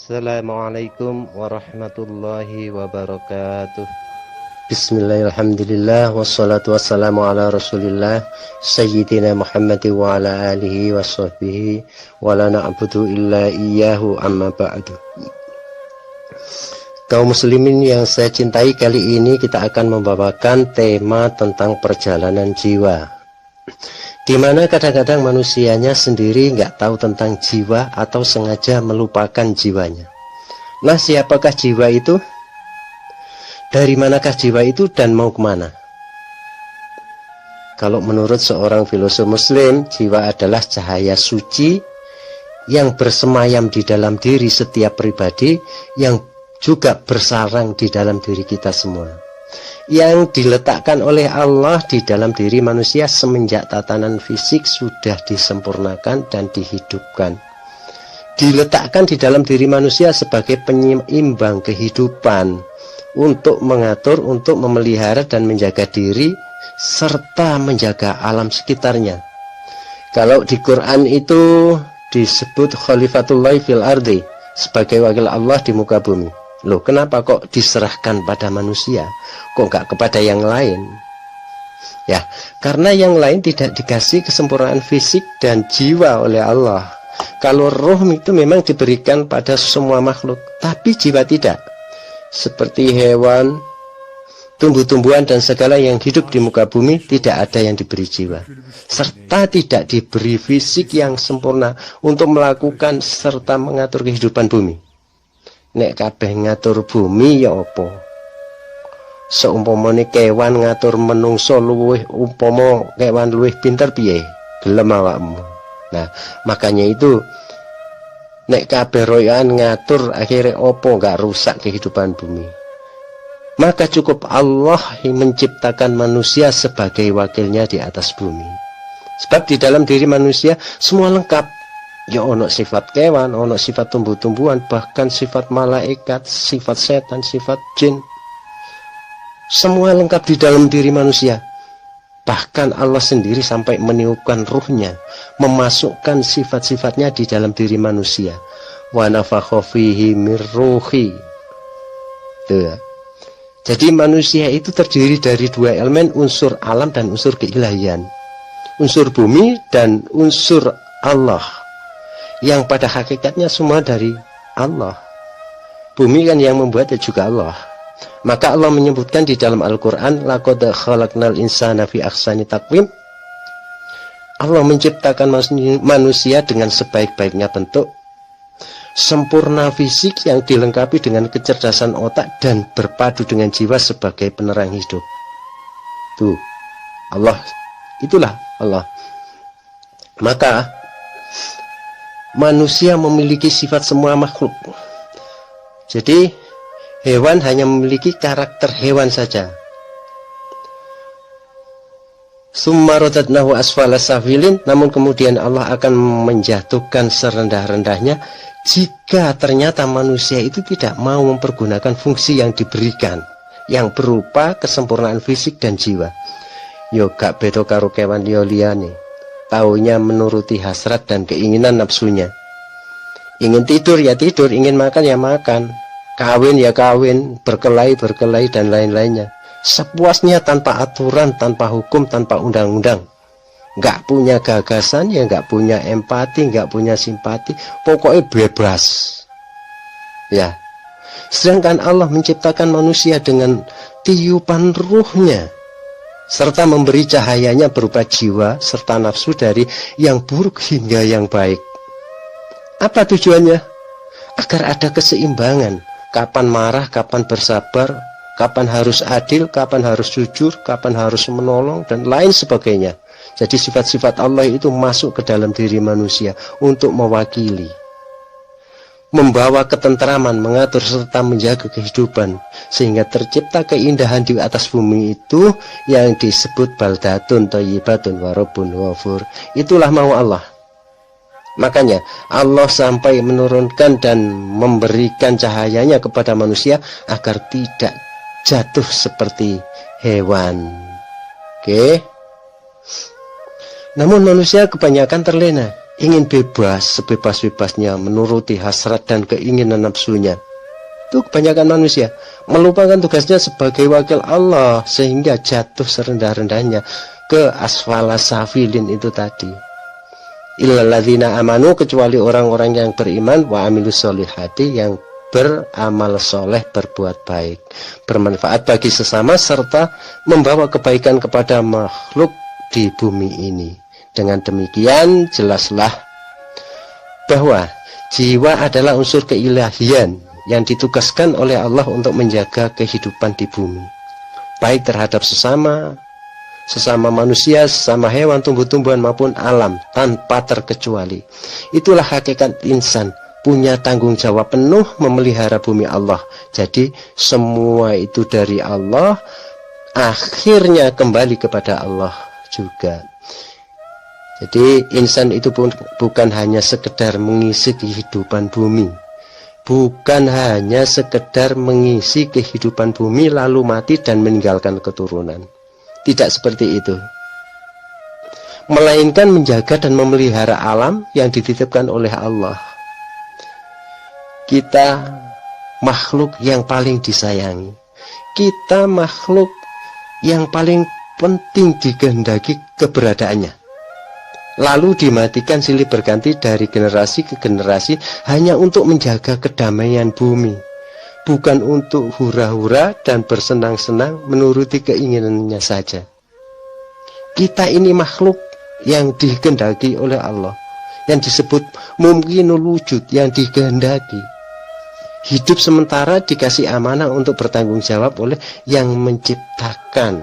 Assalamualaikum warahmatullahi wabarakatuh. Bismillahirrahmanirrahim. Wassalatu wassalamu ala rasulillah Sayyidina Muhammad wa ala alihi wa sahbihi wa la na'budu illa iyyahu amma ba'du. Kaum muslimin yang saya cintai, kali ini kita akan membawakan tema tentang perjalanan jiwa, di mana kadang-kadang manusianya sendiri nggak tahu tentang jiwa atau sengaja melupakan jiwanya. Nah, siapakah jiwa itu? Dari manakah jiwa itu dan mau kemana? Kalau menurut seorang filosof muslim, jiwa adalah cahaya suci yang bersemayam di dalam diri setiap pribadi, yang juga bersarang di dalam diri kita semua, yang diletakkan oleh Allah di dalam diri manusia semenjak tatanan fisik sudah disempurnakan dan dihidupkan. Diletakkan di dalam diri manusia sebagai penyeimbang kehidupan, untuk mengatur, untuk memelihara dan menjaga diri serta menjaga alam sekitarnya. Kalau di Quran itu disebut Khalifatullah fil ardi, sebagai wakil Allah di muka bumi. Loh, kenapa kok diserahkan pada manusia? Kok nggak kepada yang lain? Ya, karena yang lain tidak dikasih kesempurnaan fisik dan jiwa oleh Allah. Kalau roh itu memang diberikan pada semua makhluk, tapi jiwa tidak. Seperti hewan, tumbuh-tumbuhan dan segala yang hidup di muka bumi, tidak ada yang diberi jiwa, serta tidak diberi fisik yang sempurna untuk melakukan serta mengatur kehidupan bumi. Nek kabeh ngatur bumi ya apa? Seumpamane kewan ngatur menungso luwih, umpama kewan luwih pinter piye? Gelem awakmu. Nah, makanya itu nek kabeh royoan ngatur, akhirnya apa? Enggak rusak kehidupan bumi. Maka cukup Allah yang menciptakan manusia sebagai wakilnya di atas bumi. Sebab di dalam diri manusia semua lengkap. Ya, ono sifat kewan, ono sifat tumbuh-tumbuhan, bahkan sifat malaikat, sifat setan, sifat jin. Semua lengkap di dalam diri manusia. Bahkan Allah sendiri sampai meniupkan ruhnya, memasukkan sifat-sifatnya di dalam diri manusia. Wa nafakha fihi mir ruhi. Tuh ya. Jadi manusia itu terdiri dari dua elemen, unsur alam dan unsur keilahian. Unsur bumi dan unsur Allah, yang pada hakikatnya semua dari Allah. Bumi kan yang membuat juga Allah. Maka Allah menyebutkan di dalam Al-Quran, laqad khalaqnal insana fi ahsani taqwim. Allah menciptakan manusia dengan sebaik-baiknya bentuk, sempurna fisik yang dilengkapi dengan kecerdasan otak dan berpadu dengan jiwa sebagai penerang hidup. Tuh, Allah, itulah Allah. Maka manusia memiliki sifat semua makhluk. Jadi hewan hanya memiliki karakter hewan saja. Summa radadnahu asfala safilin, namun kemudian Allah akan menjatuhkan serendah-rendahnya jika ternyata manusia itu tidak mau mempergunakan fungsi yang diberikan, yang berupa kesempurnaan fisik dan jiwa. Yo gak beda karo kewan liyane. Taunya menuruti hasrat dan keinginan nafsunya. Ingin tidur ya tidur, ingin makan ya makan, kawin ya kawin, berkelahi dan lain-lainnya. Sepuasnya, tanpa aturan, tanpa hukum, tanpa undang-undang. Nggak punya gagasan ya, nggak punya empati, nggak punya simpati, pokoknya bebas. Ya. Sedangkan Allah menciptakan manusia dengan tiupan ruhnya, serta memberi cahayanya berupa jiwa serta nafsu dari yang buruk hingga yang baik. Apa tujuannya? Agar ada keseimbangan. Kapan marah, kapan bersabar, kapan harus adil, kapan harus jujur, kapan harus menolong, dan lain sebagainya. Jadi sifat-sifat Allah itu masuk ke dalam diri manusia untuk mewakili, membawa ketentraman, mengatur serta menjaga kehidupan, sehingga tercipta keindahan di atas bumi itu yang disebut baldatun thayyibatun wa rabbun ghafur. Itulah mau Allah. Makanya Allah sampai menurunkan dan memberikan cahayanya kepada manusia agar tidak jatuh seperti hewan. Oke. Namun manusia kebanyakan terlena. ingin bebas sebebas-bebasnya menuruti hasrat dan keinginan nafsunya. Itu kebanyakan manusia melupakan tugasnya sebagai wakil Allah sehingga jatuh serendah-rendahnya ke asfala safilin itu tadi. Illalladzina amanu, kecuali orang-orang yang beriman, wa amilus solihati, yang beramal soleh, berbuat baik, bermanfaat bagi sesama serta membawa kebaikan kepada makhluk di bumi ini. Dengan demikian jelaslah bahwa jiwa adalah unsur keilahian yang ditugaskan oleh Allah untuk menjaga kehidupan di bumi, baik terhadap sesama manusia, sesama hewan, tumbuh-tumbuhan maupun alam, tanpa terkecuali. Itulah hakikat insan, punya tanggung jawab penuh memelihara bumi Allah. Jadi semua itu dari Allah, akhirnya kembali kepada Allah juga. Jadi insan itu pun bukan hanya sekedar mengisi kehidupan bumi, bukan hanya sekedar mengisi kehidupan bumi lalu mati dan meninggalkan keturunan. Tidak seperti itu. Melainkan menjaga dan memelihara alam yang dititipkan oleh Allah. Kita makhluk yang paling disayangi. Kita makhluk yang paling penting dikehendaki keberadaannya. Lalu dimatikan silih berganti dari generasi ke generasi hanya untuk menjaga kedamaian bumi, bukan untuk hura-hura dan bersenang-senang menuruti keinginannya saja. Kita ini makhluk yang dikehendaki oleh Allah, yang disebut mumkinul wujud, yang dikehendaki. Hidup sementara dikasih amanah untuk bertanggung jawab oleh yang menciptakan.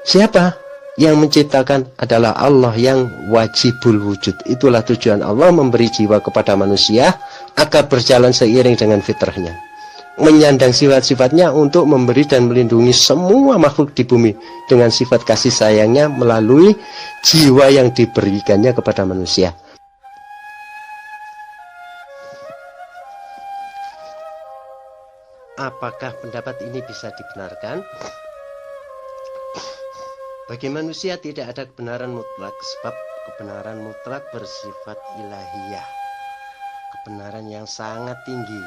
Siapa? Yang menciptakan adalah Allah yang wajibul wujud. Itulah tujuan Allah memberi jiwa kepada manusia agar berjalan seiring dengan fitrahnya, menyandang sifat-sifatnya untuk memberi dan melindungi semua makhluk di bumi dengan sifat kasih sayangnya melalui jiwa yang diberikannya kepada manusia. Apakah pendapat ini bisa dibenarkan? Bagi manusia tidak ada kebenaran mutlak, sebab kebenaran mutlak bersifat ilahiyah, kebenaran yang sangat tinggi.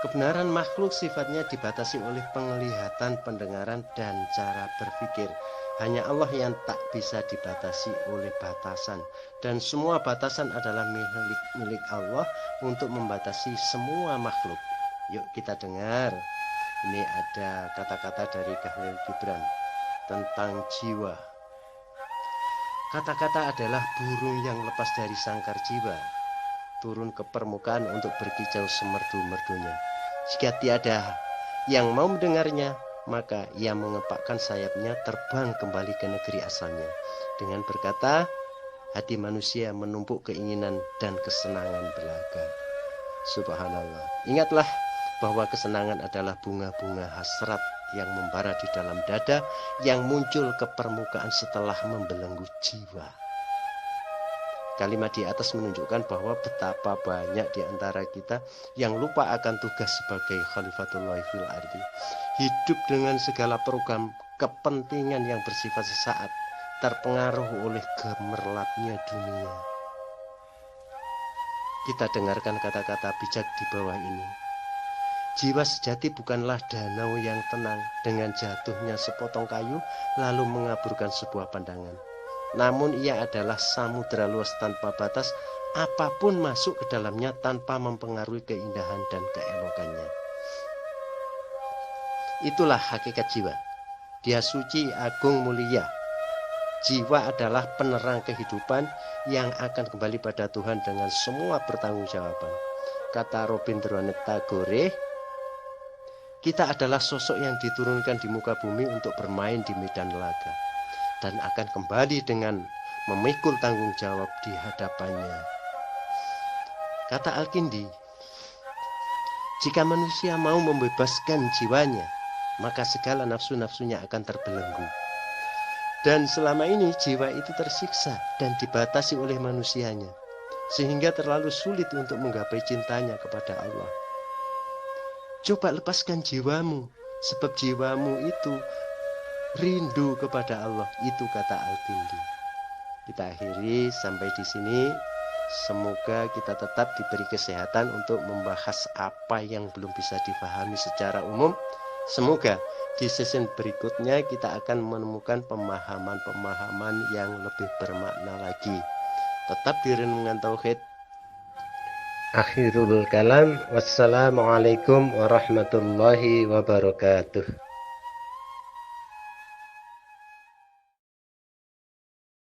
Kebenaran makhluk sifatnya dibatasi oleh penglihatan, pendengaran, dan cara berpikir. Hanya Allah yang tak bisa dibatasi oleh batasan, dan semua batasan adalah milik Allah untuk membatasi semua makhluk. Yuk kita dengar. Ini ada kata-kata dari Khalil Gibran tentang jiwa. Kata-kata adalah burung yang lepas dari sangkar jiwa, turun ke permukaan untuk berkicau semerdu-merdunya. Jika tiada yang mau mendengarnya, maka ia mengepakkan sayapnya terbang kembali ke negeri asalnya. Dengan berkata, hati manusia menumpuk keinginan dan kesenangan belaga. Subhanallah. Ingatlah bahwa kesenangan adalah bunga-bunga hasrat yang membara di dalam dada, yang muncul ke permukaan setelah membelenggu jiwa. Kalimat di atas menunjukkan bahwa betapa banyak di antara kita yang lupa akan tugas sebagai Khalifatullah fil ardi, hidup dengan segala program kepentingan yang bersifat sesaat, terpengaruh oleh gemerlapnya dunia. Kita dengarkan kata-kata bijak di bawah ini. Jiwa sejati bukanlah danau yang tenang dengan jatuhnya sepotong kayu lalu mengaburkan sebuah pandangan. Namun ia adalah samudera luas tanpa batas, apapun masuk ke dalamnya tanpa mempengaruhi keindahan dan keelokannya. Itulah hakikat jiwa. Dia suci, agung, mulia. Jiwa adalah penerang kehidupan yang akan kembali pada Tuhan dengan semua pertanggungjawaban. Kata Rabindranath Tagore, kita adalah sosok yang diturunkan di muka bumi untuk bermain di medan laga dan akan kembali dengan memikul tanggung jawab di hadapannya. Kata Al-Kindi, jika manusia mau membebaskan jiwanya, maka segala nafsu-nafsunya akan terbelenggu. Dan selama ini jiwa itu tersiksa dan dibatasi oleh manusianya, sehingga terlalu sulit untuk menggapai cintanya kepada Allah. Coba lepaskan jiwamu, sebab jiwamu itu rindu kepada Allah. Itu kata Al-Kindi. Kita akhiri sampai di sini. Semoga kita tetap diberi kesehatan untuk membahas apa yang belum bisa dipahami secara umum. Semoga di season berikutnya kita akan menemukan pemahaman-pemahaman yang lebih bermakna lagi. Tetap di Renungan Tauhid. Akhirul kalam. Wassalamualaikum warahmatullahi wabarakatuh.